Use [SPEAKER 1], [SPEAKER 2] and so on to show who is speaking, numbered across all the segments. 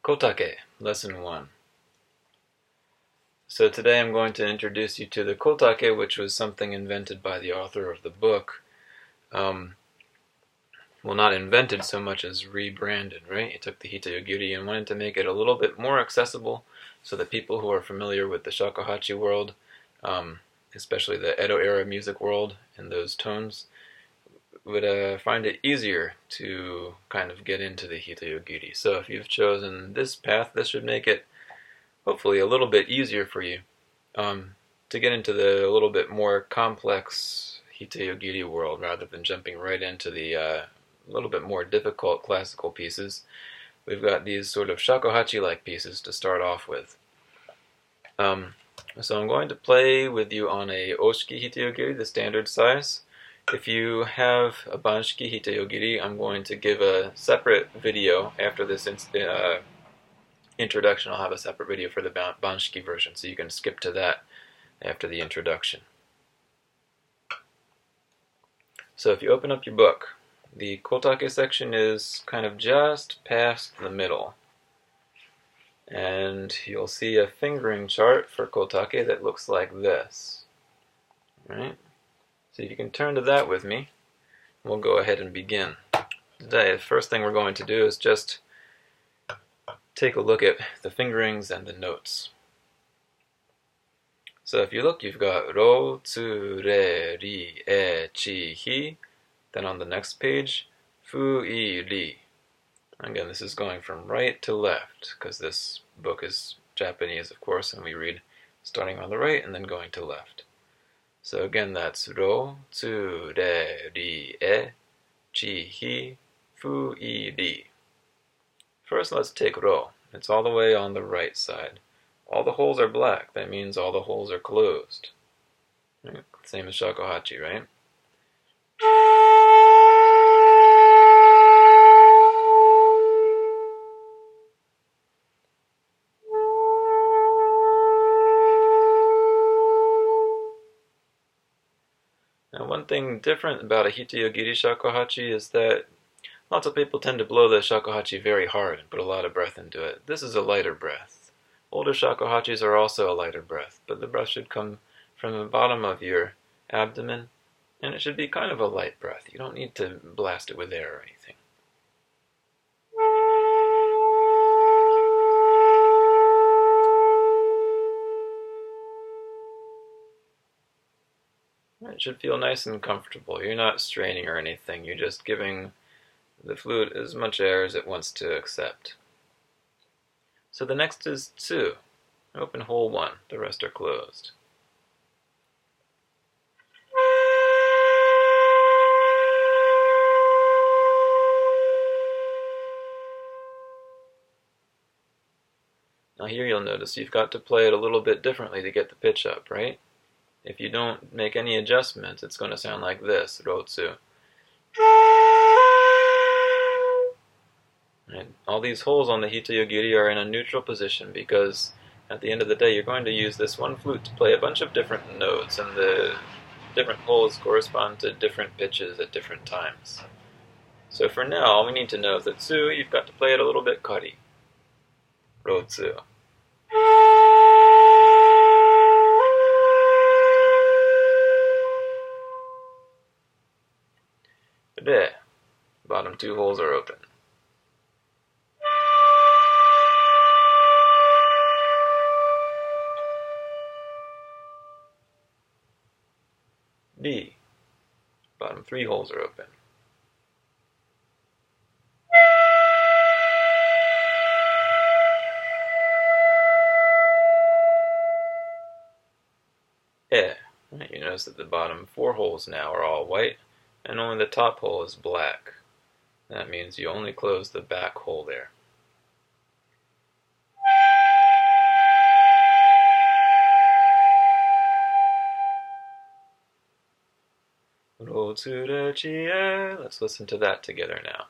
[SPEAKER 1] Kotake, Lesson 1. So today I'm going to introduce you to the Kotake, which was something invented by the author of the book. Well, not invented so much as rebranded, right? He took the Hitayogiri and wanted to make it a little bit more accessible so that people who are familiar with the shakuhachi world, especially the Edo-era music world and those tones, would find it easier to kind of get into the Hitayogiri. So if you've chosen this path, this should make it hopefully a little bit easier for you to get into the a little bit more complex Hitayogiri world rather than jumping right into the little bit more difficult classical pieces. We've got these sort of shakuhachi-like pieces to start off with. So I'm going to play with you on a Oshiki Hitayogiri, the standard size. If you have a Banshiki Hitayogiri, I'm going to give a separate video after this introduction. I'll have a separate video for the Banshiki version, so you can skip to that after the introduction. So if you open up your book, the Kotake section is kind of just past the middle. And you'll see a fingering chart for Kotake that looks like this. Right? So if you can turn to that with me, we'll go ahead and begin. Today, the first thing we're going to do is just take a look at the fingerings and the notes. So if you look, you've got ro, tsu, re, ri, e, chi, hi. Then on the next page, fu, i, ri. Again, this is going from right to left, because this book is Japanese, of course, and we read starting on the right and then going to left. So again, that's ro, tsu, re, ri, e, chi, hi, fu, i, ri. First, let's take ro. It's all the way on the right side. All the holes are black. That means all the holes are closed. Right? Same as shakuhachi, right? Now, one thing different about a Hitayogiri shakuhachi is that lots of people tend to blow the shakuhachi very hard and put a lot of breath into it. This is a lighter breath. Older shakuhachis are also a lighter breath, but the breath should come from the bottom of your abdomen, and it should be kind of a light breath. You don't need to blast it with air or anything. It should feel nice and comfortable. You're not straining or anything. You're just giving the flute as much air as it wants to accept. So the next is tsu. Open hole 1. The rest are closed. Now here you'll notice you've got to play it a little bit differently to get the pitch up, right? If you don't make any adjustments, it's going to sound like this, rotsu. And all these holes on the Hitayogiri are in a neutral position because at the end of the day you're going to use this one flute to play a bunch of different notes, and the different holes correspond to different pitches at different times. So for now, all we need to know is that tsu, you've got to play it a little bit kari. Rotsu. Re. Bottom 2 holes are open. Ri. Bottom 3 holes are open. E. Right, you notice that the bottom 4 holes now are all white, and only the top hole is black. That means you only close the back hole there. Ro, tsu, re, chi, e. Let's listen to that together now.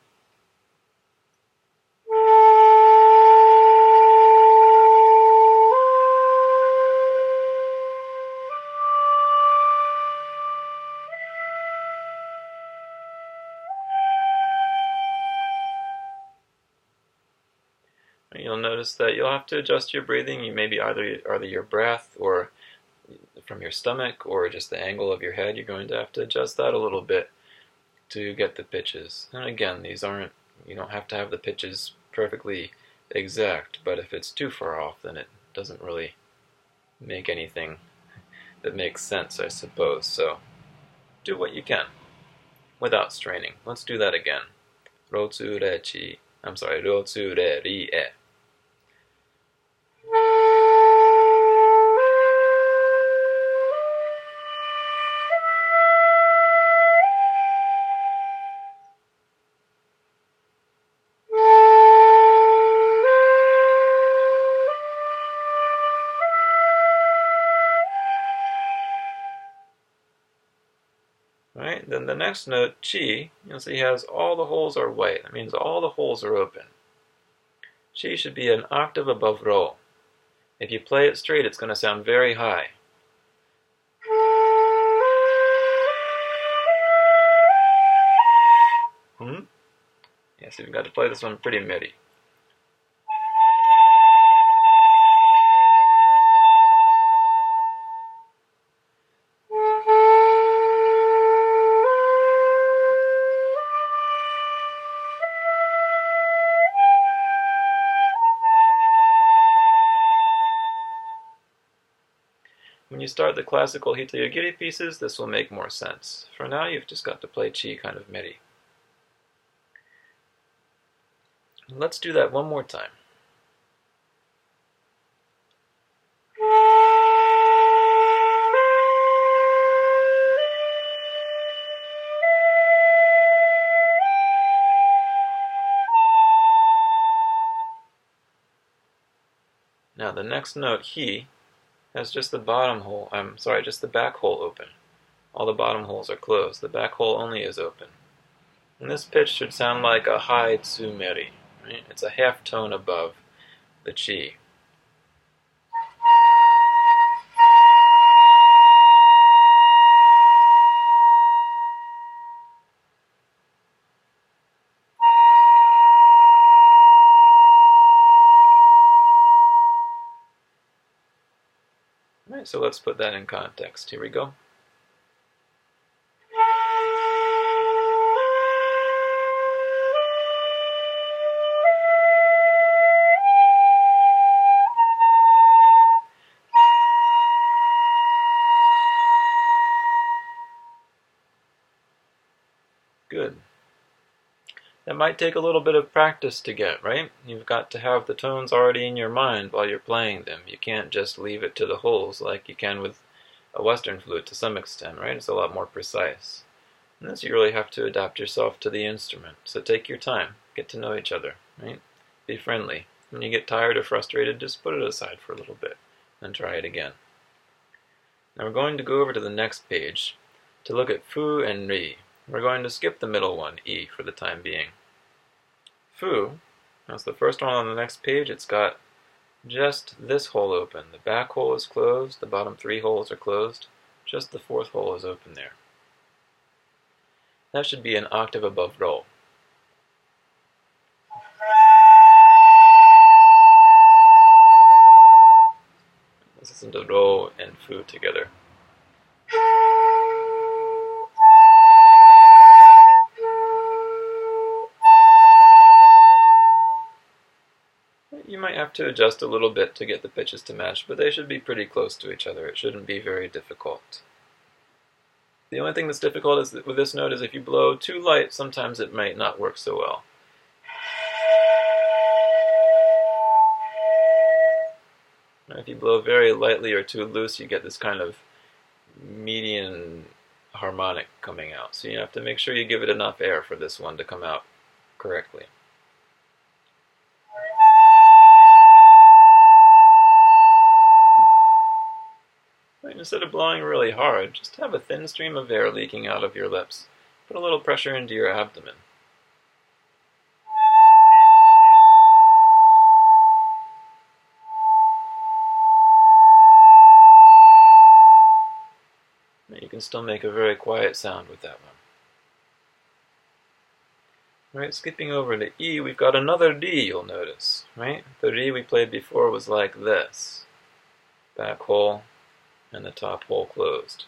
[SPEAKER 1] You'll notice that you'll have to adjust your breathing. You maybe either your breath or from your stomach or just the angle of your head. You're going to have to adjust that a little bit to get the pitches. And again, you don't have to have the pitches perfectly exact, but if it's too far off, then it doesn't really make anything that makes sense, I suppose. So do what you can without straining. Let's do that again. Rotsu-re-chi. I'm sorry, rotsu-re-ri-e. Right? Then the next note, chi, you'll see has all the holes are white. That means all the holes are open. Chi should be an octave above ro. If you play it straight, it's going to sound very high. Yes, you've got to play this one pretty midi. When you start the classical Hitayogiri pieces, this will make more sense. For now, you've just got to play chi kind of midi. Let's do that one more time. Now the next note, hi, has just the just the back hole open. All the bottom holes are closed. The back hole only is open. And this pitch should sound like a high tsumeri. Right? It's a half tone above the chi. Right, so let's put that in context. Here we go. Good. That might take a little bit of practice to get, right? You've got to have the tones already in your mind while you're playing them. You can't just leave it to the holes like you can with a Western flute to some extent, right? It's a lot more precise. And this you really have to adapt yourself to the instrument. So take your time. Get to know each other, right? Be friendly. When you get tired or frustrated, just put it aside for a little bit and try it again. Now we're going to go over to the next page to look at fu and ri. We're going to skip the middle one, i, for the time being. Fu, that's the first one on the next page. It's got just this hole open. The back hole is closed, the bottom three holes are closed, just the fourth hole is open there. That should be an octave above ro. Let's listen to ro and fu together. You might have to adjust a little bit to get the pitches to match, but they should be pretty close to each other. It shouldn't be very difficult. The only thing that's difficult is that with this note is if you blow too light, sometimes it might not work so well. If you blow very lightly or too loose, you get this kind of median harmonic coming out. So you have to make sure you give it enough air for this one to come out correctly. Instead of blowing really hard, just have a thin stream of air leaking out of your lips. Put a little pressure into your abdomen. You can still make a very quiet sound with that one. Right, skipping over to E, we've got another D, you'll notice, right? The D we played before was like this. Back hole and the top hole closed.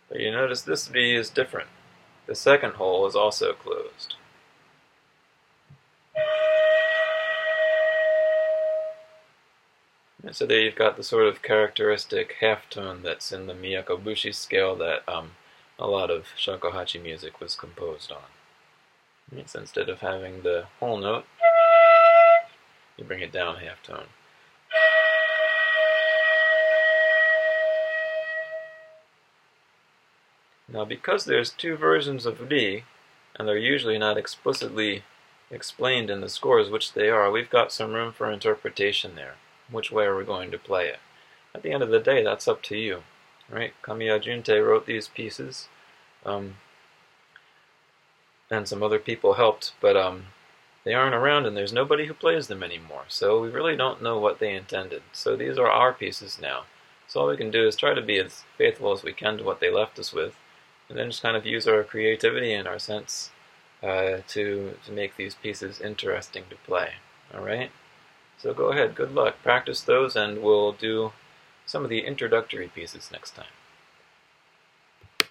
[SPEAKER 1] But you notice this D is different. The second hole is also closed. And so there you've got the sort of characteristic halftone that's in the Miyakobushi scale that a lot of shakuhachi music was composed on. Right, so instead of having the whole note, you bring it down halftone. Now because there's two versions of D, and they're usually not explicitly explained in the scores which they are, we've got some room for interpretation there. Which way are we going to play it? At the end of the day, that's up to you. Right? Kamiya Junte wrote these pieces, and some other people helped, but they aren't around and there's nobody who plays them anymore, so we really don't know what they intended. So these are our pieces now. So all we can do is try to be as faithful as we can to what they left us with, and then just kind of use our creativity and our sense to make these pieces interesting to play. Alright? So go ahead, good luck. Practice those and we'll do some of the introductory pieces next time.